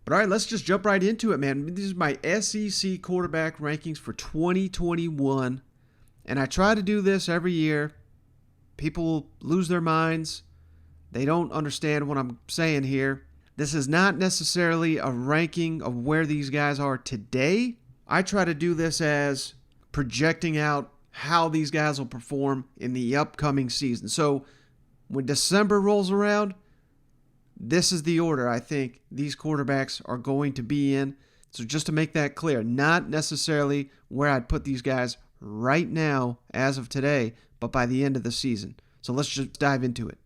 But all right, let's just jump right into it, man. These are my SEC quarterback rankings for 2021. And I try to do this every year. People lose their minds. They don't understand what I'm saying here. This is not necessarily a ranking of where these guys are today. I try to do this as projecting out how these guys will perform in the upcoming season. So when December rolls around, this is the order I think these quarterbacks are going to be in. So just to make that clear, not necessarily where I'd put these guys right now as of today, but by the end of the season. So let's just dive into it.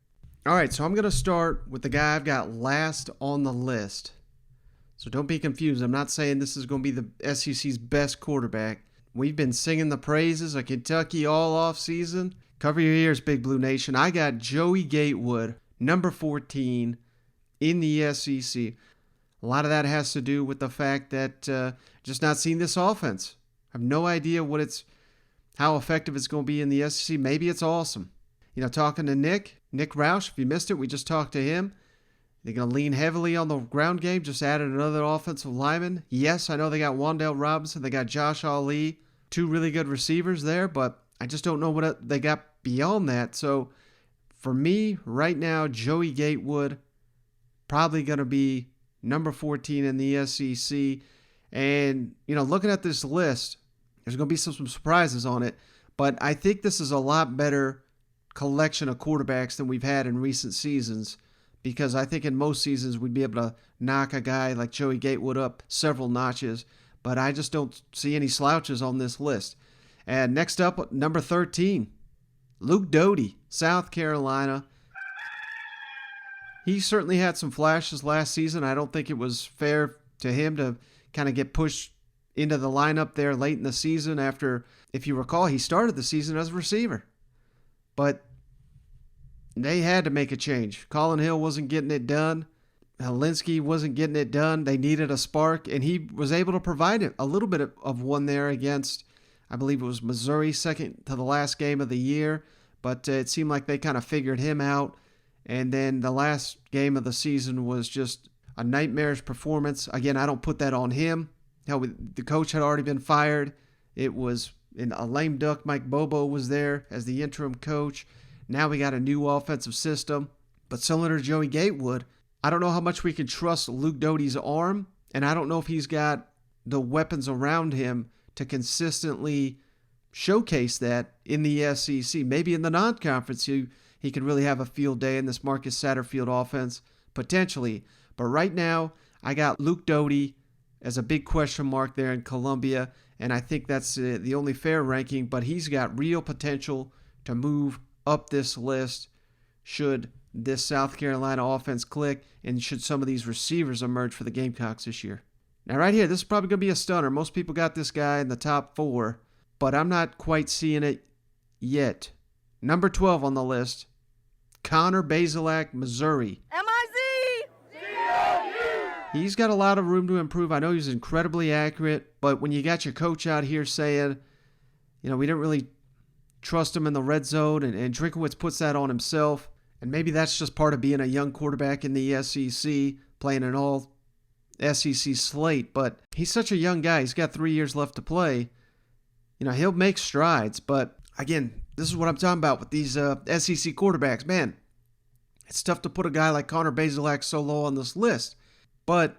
All right, so I'm going to start with the guy I've got last on the list. So don't be confused. I'm not saying this is going to be the SEC's best quarterback. We've been singing the praises of Kentucky all off season. Cover your ears, Big Blue Nation. I got Joey Gatewood, number 14 in the SEC. A lot of that has to do with the fact that just not seeing this offense. I have no idea how effective it's going to be in the SEC. Maybe it's awesome. Talking to Nick Roush, if you missed it, we just talked to him. They're going to lean heavily on the ground game, just added another offensive lineman. Yes, I know they got Wan'Dale Robinson, they got Josh Ali, two really good receivers there, but I just don't know what they got beyond that. So for me, right now, Joey Gatewood, probably going to be number 14 in the SEC. And, looking at this list, there's going to be some surprises on it, but I think this is a lot better collection of quarterbacks than we've had in recent seasons, because I think in most seasons we'd be able to knock a guy like Joey Gatewood up several notches, but I just don't see any slouches on this list. And next up, number 13, Luke Doty, South Carolina. He certainly had some flashes last season. I don't think it was fair to him to kind of get pushed into the lineup there late in the season after, if you recall, he started the season as a receiver. But they had to make a change. Colin Hill wasn't getting it done. Helinski wasn't getting it done. They needed a spark, and he was able to provide it. A little bit of one there against, I believe it was Missouri, second to the last game of the year. But it seemed like they kind of figured him out. And then the last game of the season was just a nightmarish performance. Again, I don't put that on him. Hell, the coach had already been fired. It was a lame duck. Mike Bobo was there as the interim coach. Now we got a new offensive system. But similar to Joey Gatewood, I don't know how much we can trust Luke Doty's arm, and I don't know if he's got the weapons around him to consistently showcase that in the SEC. Maybe in the non-conference he could really have a field day in this Marcus Satterfield offense, potentially. But right now, I got Luke Doty as a big question mark there in Columbia, and I think that's the only fair ranking, but he's got real potential to move up this list should this South Carolina offense click and should some of these receivers emerge for the Gamecocks this year. Now right here, this is probably going to be a stunner. Most people got this guy in the top 4, but I'm not quite seeing it yet. Number 12 on the list, Connor Bazelak, Missouri. He's got a lot of room to improve. I know he's incredibly accurate, but when you got your coach out here saying, we didn't really trust him in the red zone, and Drinkowitz puts that on himself, and maybe that's just part of being a young quarterback in the SEC, playing an all SEC slate, but he's such a young guy. He's got 3 years left to play. He'll make strides, but again, this is what I'm talking about with these SEC quarterbacks. Man, it's tough to put a guy like Connor Bazelak so low on this list. But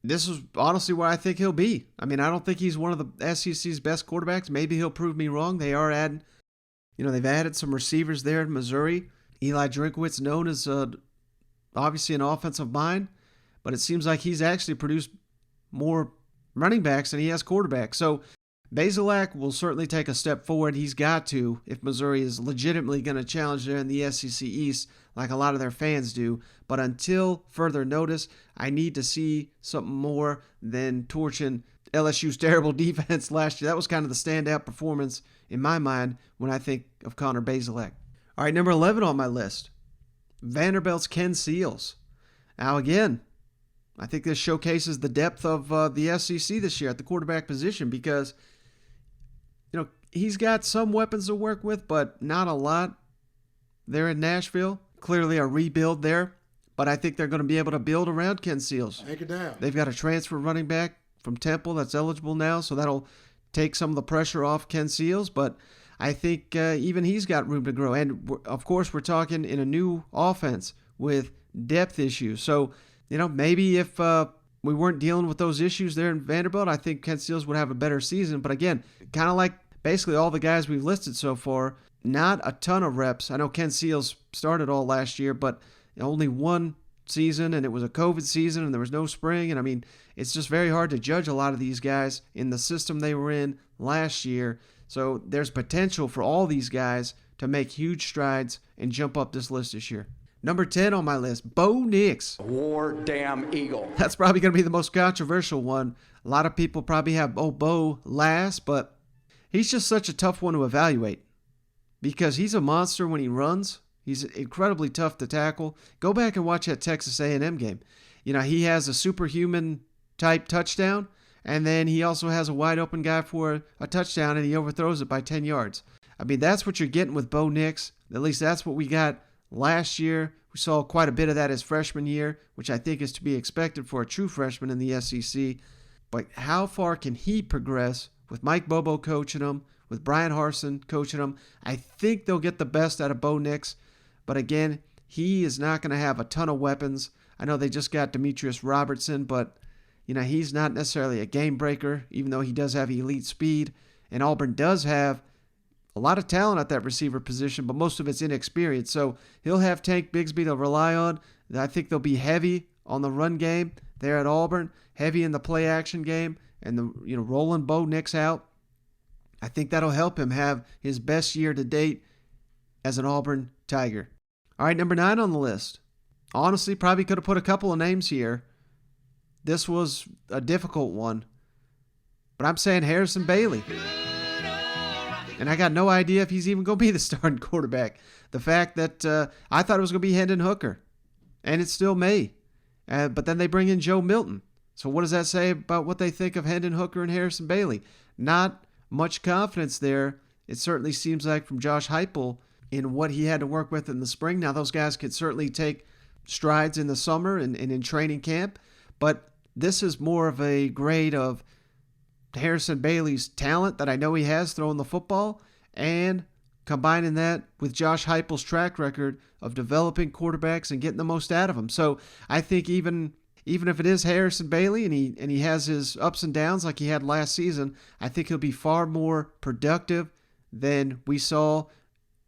this is honestly where I think he'll be. I mean, I don't think he's one of the SEC's best quarterbacks. Maybe he'll prove me wrong. They are adding, they've added some receivers there in Missouri. Eli Drinkowitz, known as obviously an offensive mind, but it seems like he's actually produced more running backs than he has quarterbacks. So Bazelak will certainly take a step forward. He's got to, if Missouri is legitimately going to challenge there in the SEC East like a lot of their fans do. But until further notice, I need to see something more than torching LSU's terrible defense last year. That was kind of the standout performance in my mind when I think of Connor Bazelak. All right, number 11 on my list, Vanderbilt's Ken Seals. Now again, I think this showcases the depth of the SEC this year at the quarterback position because he's got some weapons to work with, but not a lot there in Nashville. Clearly a rebuild there. but I think they're going to be able to build around Ken Seals. Take it down. They've got a transfer running back from Temple that's eligible now, so that'll take some of the pressure off Ken Seals, but I think even he's got room to grow. And, of course, we're talking in a new offense with depth issues. So, maybe if we weren't dealing with those issues there in Vanderbilt, I think Ken Seals would have a better season. But, again, kind of like basically all the guys we've listed so far, not a ton of reps. I know Ken Seals started all last year, but only one season, and it was a COVID season, and there was no spring. And, it's just very hard to judge a lot of these guys in the system they were in last year. So there's potential for all these guys to make huge strides and jump up this list this year. Number 10 on my list, Bo Nix. War damn eagle. That's probably going to be the most controversial one. A lot of people probably have Bo last, but he's just such a tough one to evaluate because he's a monster when he runs. He's incredibly tough to tackle. Go back and watch that Texas A&M game. He has a superhuman type touchdown, and then he also has a wide open guy for a touchdown, and he overthrows it by 10 yards. That's what you're getting with Bo Nix. At least that's what we got last year. We saw quite a bit of that his freshman year, which I think is to be expected for a true freshman in the SEC. But how far can he progress with Mike Bobo coaching him, with Brian Harsin coaching him? I think they'll get the best out of Bo Nix. But again, he is not going to have a ton of weapons. I know they just got Demetrius Robertson, but he's not necessarily a game breaker, even though he does have elite speed. And Auburn does have a lot of talent at that receiver position, but most of it's inexperience. So he'll have Tank Bigsby to rely on. I think they'll be heavy on the run game there at Auburn, heavy in the play action game, and rolling Bo Nix out. I think that'll help him have his best year to date as an Auburn Tiger. All right, number 9 on the list. Honestly, probably could have put a couple of names here. This was a difficult one, but I'm saying Harrison Bailey. And I got no idea if he's even going to be the starting quarterback. The fact that I thought it was going to be Hendon Hooker, and it still may. But then they bring in Joe Milton. So what does that say about what they think of Hendon Hooker and Harrison Bailey? Not much confidence there. It certainly seems like from Josh Heupel in what he had to work with in the spring. Now, those guys could certainly take strides in the summer and in training camp, but this is more of a grade of Harrison Bailey's talent that I know he has throwing the football, and combining that with Josh Heupel's track record of developing quarterbacks and getting the most out of them. So I think even if it is Harrison Bailey and he has his ups and downs like he had last season, I think he'll be far more productive than we saw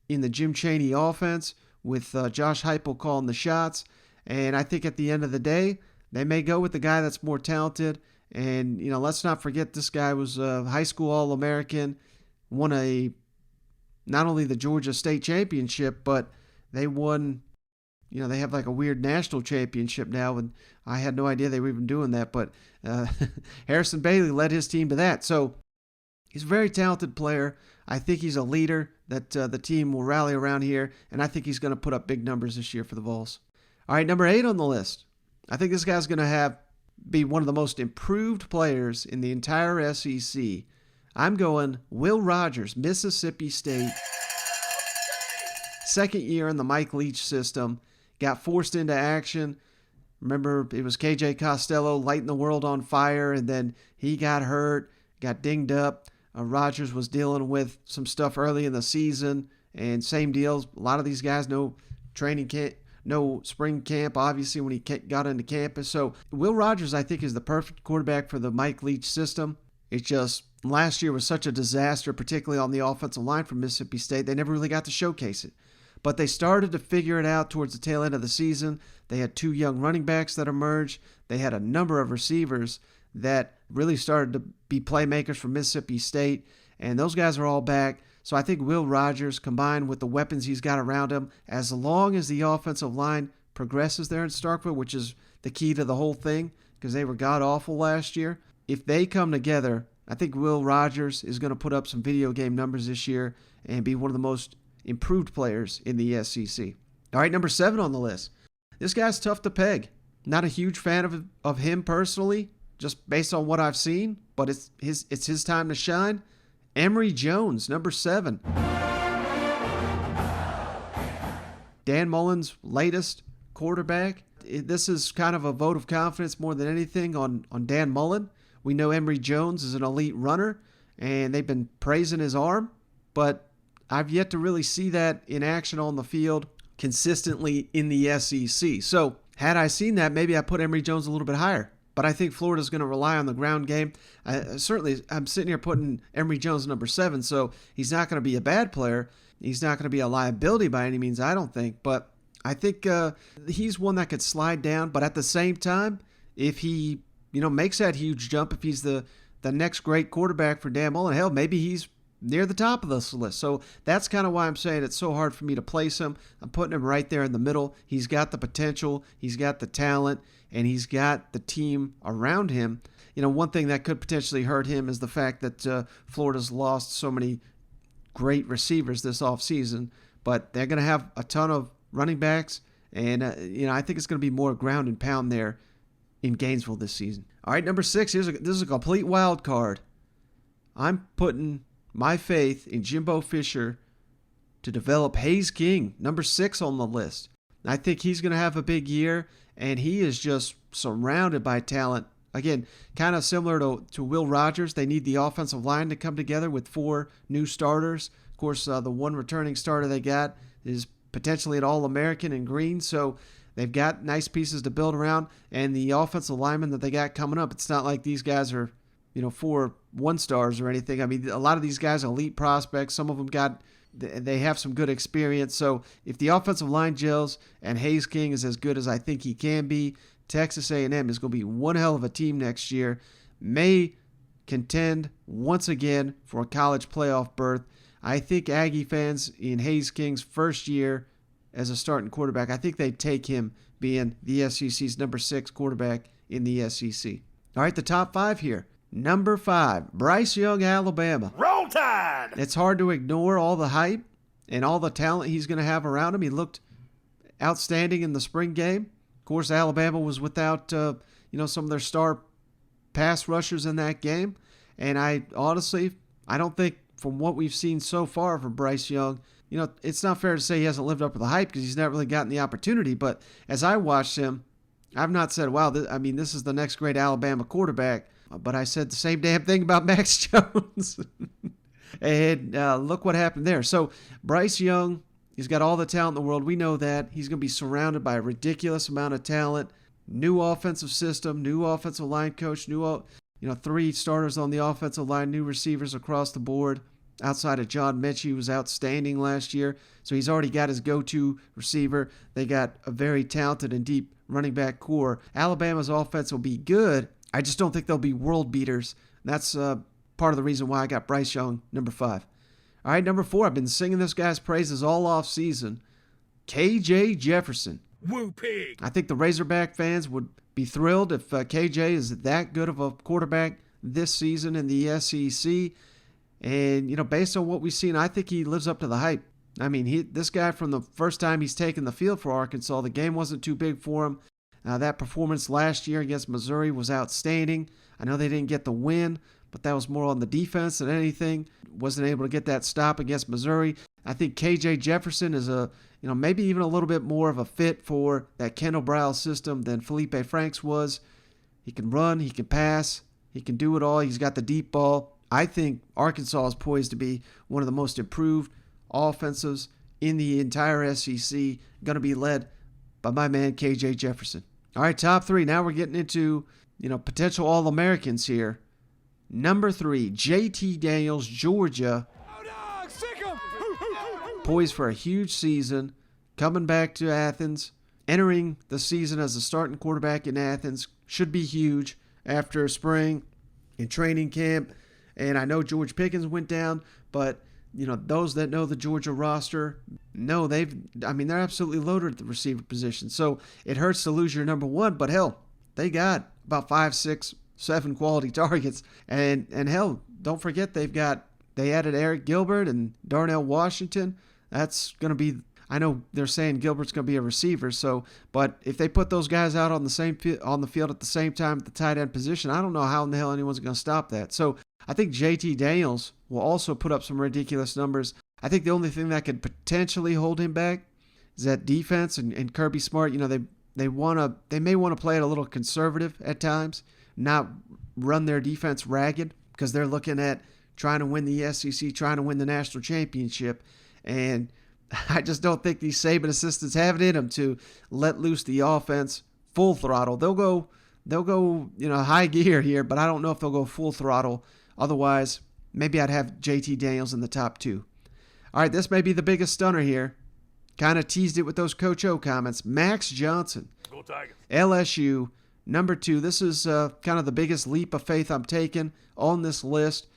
in the Jim Chaney offense with Josh Heupel calling the shots. And I think at the end of the day, they may go with the guy that's more talented. And, let's not forget this guy was a high school All-American, won not only the Georgia State Championship, but they won, they have like a weird national championship now, and I had no idea they were even doing that. But Harrison Bailey led his team to that. So he's a very talented player. I think he's a leader that the team will rally around here, and I think he's going to put up big numbers this year for the Vols. All right, number 8 on the list. I think this guy's going to be one of the most improved players in the entire SEC. I'm going Will Rogers, Mississippi State. Second year in the Mike Leach system. Got forced into action. Remember, it was KJ Costello lighting the world on fire, and then he got hurt, got dinged up. Rogers was dealing with some stuff early in the season, and same deals. A lot of these guys, no training camp, no spring camp, obviously, when he got into campus. So Will Rogers, I think, is the perfect quarterback for the Mike Leach system. It's just last year was such a disaster, particularly on the offensive line for Mississippi State. They never really got to showcase it. But they started to figure it out towards the tail end of the season. They had 2 young running backs that emerged. They had a number of receivers that really started to be playmakers for Mississippi State. And those guys are all back. So I think Will Rogers, combined with the weapons he's got around him, as long as the offensive line progresses there in Starkville, which is the key to the whole thing, because they were god-awful last year. If they come together, I think Will Rogers is going to put up some video game numbers this year and be one of the most improved players in the SEC. All right, number 7 on the list. This guy's tough to peg. Not a huge fan of him personally, just based on what I've seen, but it's his time to shine. Emory Jones, number 7. Dan Mullen's latest quarterback. this is kind of a vote of confidence more than anything on Dan Mullen. We know Emory Jones is an elite runner, and they've been praising his arm, but I've yet to really see that in action on the field consistently in the SEC. So had I seen that, maybe I put Emory Jones a little bit higher. But I think Florida's going to rely on the ground game. Certainly, I'm sitting here putting Emory Jones number 7, so he's not going to be a bad player. He's not going to be a liability by any means, I don't think. But I think he's one that could slide down. But at the same time, if he makes that huge jump, if he's the next great quarterback for Dan Mullen, hell, maybe he's near the top of this list. So that's kind of why I'm saying it's so hard for me to place him. I'm putting him right there in the middle. He's got the potential, he's got the talent, and he's got the team around him. One thing that could potentially hurt him is the fact that Florida's lost so many great receivers this offseason, but they're going to have a ton of running backs, and I think it's going to be more ground and pound there in Gainesville this season. All right, number 6, this is a complete wild card. I'm putting my faith in Jimbo Fisher to develop Hayes King, number 6 on the list. I think he's going to have a big year, and he is just surrounded by talent. Again, kind of similar to Will Rogers. They need the offensive line to come together with 4 new starters. Of course, the one returning starter they got is potentially an All-American in Green, so they've got nice pieces to build around. And the offensive linemen that they got coming up, it's not like these guys are 4 one-stars or anything. I mean, a lot of these guys are elite prospects. Some of them they have some good experience. So if the offensive line gels and Hayes King is as good as I think he can be, Texas A&M is going to be one hell of a team next year. May contend once again for a college playoff berth. I think Aggie fans in Hayes King's first year as a starting quarterback, I think they'd take him being the SEC's number 6 quarterback in the SEC. All right, the top 5 here. Number 5, Bryce Young, Alabama. Roll Tide! It's hard to ignore all the hype and all the talent he's going to have around him. He looked outstanding in the spring game. Of course, Alabama was without, some of their star pass rushers in that game. And I don't think from what we've seen so far from Bryce Young, it's not fair to say he hasn't lived up to the hype because he's not really gotten the opportunity. But as I watched him, I've not said, wow, this is the next great Alabama quarterback. But I said the same damn thing about Max Jones. And look what happened there. So Bryce Young, he's got all the talent in the world. We know that. He's going to be surrounded by a ridiculous amount of talent. New offensive system, new offensive line coach, 3 starters on the offensive line, new receivers across the board. Outside of John Mechie, who was outstanding last year. So he's already got his go-to receiver. They got a very talented and deep running back core. Alabama's offense will be good. I just don't think they'll be world beaters. That's part of the reason why I got Bryce Young, number 5. All right, number 4, I've been singing this guy's praises all off season. KJ Jefferson. Woo pig! I think the Razorback fans would be thrilled if KJ is that good of a quarterback this season in the SEC. And, based on what we've seen, I think he lives up to the hype. I mean, this guy from the first time he's taken the field for Arkansas, the game wasn't too big for him. That performance last year against Missouri was outstanding. I know they didn't get the win, but that was more on the defense than anything. Wasn't able to get that stop against Missouri. I think KJ Jefferson is maybe even a little bit more of a fit for that Kendall Briles system than Felipe Franks was. He can run, he can pass, he can do it all. He's got the deep ball. I think Arkansas is poised to be one of the most improved offensives in the entire SEC, going to be led by my man KJ Jefferson. All right, top 3. Now we're getting into, potential All-Americans here. Number 3, JT Daniels, Georgia. Poised for a huge season, coming back to Athens, entering the season as a starting quarterback in Athens. Should be huge after spring and training camp. And I know George Pickens went down, but those that know the Georgia roster know they're absolutely loaded at the receiver position. So it hurts to lose your number 1, but hell, they got about 5, 6, 7 quality targets. And hell, don't forget they added Eric Gilbert and Darnell Washington. That's going to be, I know they're saying Gilbert's going to be a receiver, but if they put those guys out on the field at the same time at the tight end position, I don't know how in the hell anyone's going to stop that. So I think JT Daniels will also put up some ridiculous numbers. I think the only thing that could potentially hold him back is that defense and Kirby Smart. They may want to play it a little conservative at times, not run their defense ragged, because they're looking at trying to win the SEC, trying to win the national championship. And I just don't think these Saban assistants have it in them to let loose the offense full throttle. They'll go, high gear here, but I don't know if they'll go full throttle. Otherwise, maybe I'd have JT Daniels in the top 2. All right, this may be the biggest stunner here. Kind of teased it with those Coach O comments. Max Johnson, Go Tigers. LSU, number 2. This is kind of the biggest leap of faith I'm taking on this list.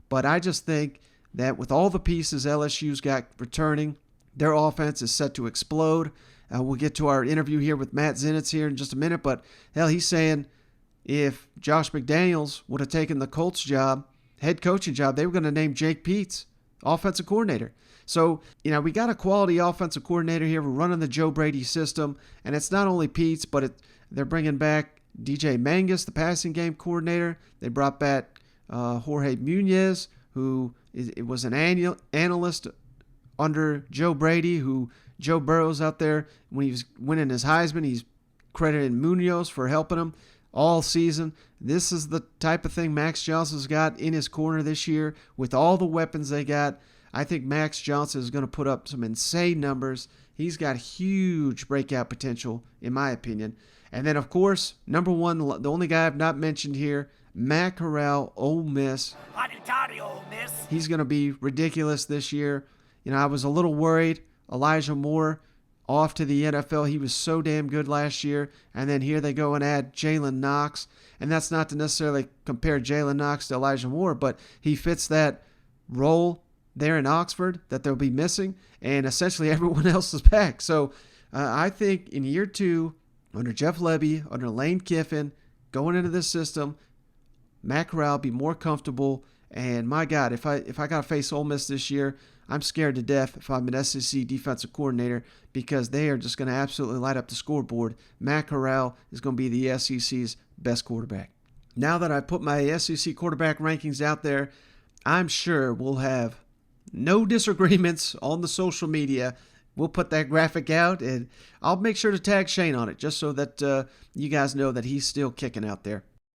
But I just think that with all the pieces LSU's got returning, their offense is set to explode. We'll get to our interview here with Matt Zenitz here in just a minute. But, hell, he's saying if Josh McDaniels would have taken the Colts job, head coaching job, they were going to name Jake Peetz offensive coordinator. So, we got a quality offensive coordinator here. We're running the Joe Brady system. And it's not only Peetz, but they're bringing back DJ Mangus, the passing game coordinator. They brought back Jorge Munoz, who was an analyst under Joe Brady, who Joe Burrow's out there. When he was winning his Heisman, he's credited Munoz for helping him all season. This is the type of thing Max Johnson's got in his corner this year. With all the weapons they got, I think Max Johnson is going to put up some insane numbers. He's got huge breakout potential, in my opinion. And then, of course, number 1, the only guy I've not mentioned here, Matt Corral, Ole Miss. Ole Miss. He's going to be ridiculous this year. I was a little worried. Elijah Moore off to the NFL. He was so damn good last year. And then here they go and add Jalen Knox. And that's not to necessarily compare Jalen Knox to Elijah Moore, but he fits that role there in Oxford that they'll be missing. And essentially everyone else is back. So I think in year 2, under Jeff Lebby, under Lane Kiffin, going into this system, Matt Corral be more comfortable. And my God, if I got to face Ole Miss this year, I'm scared to death if I'm an SEC defensive coordinator, because they are just going to absolutely light up the scoreboard. Matt Corral is going to be the SEC's best quarterback. Now that I put my SEC quarterback rankings out there, I'm sure we'll have no disagreements on the social media. We'll put that graphic out, and I'll make sure to tag Shane on it just so that you guys know that he's still kicking out there.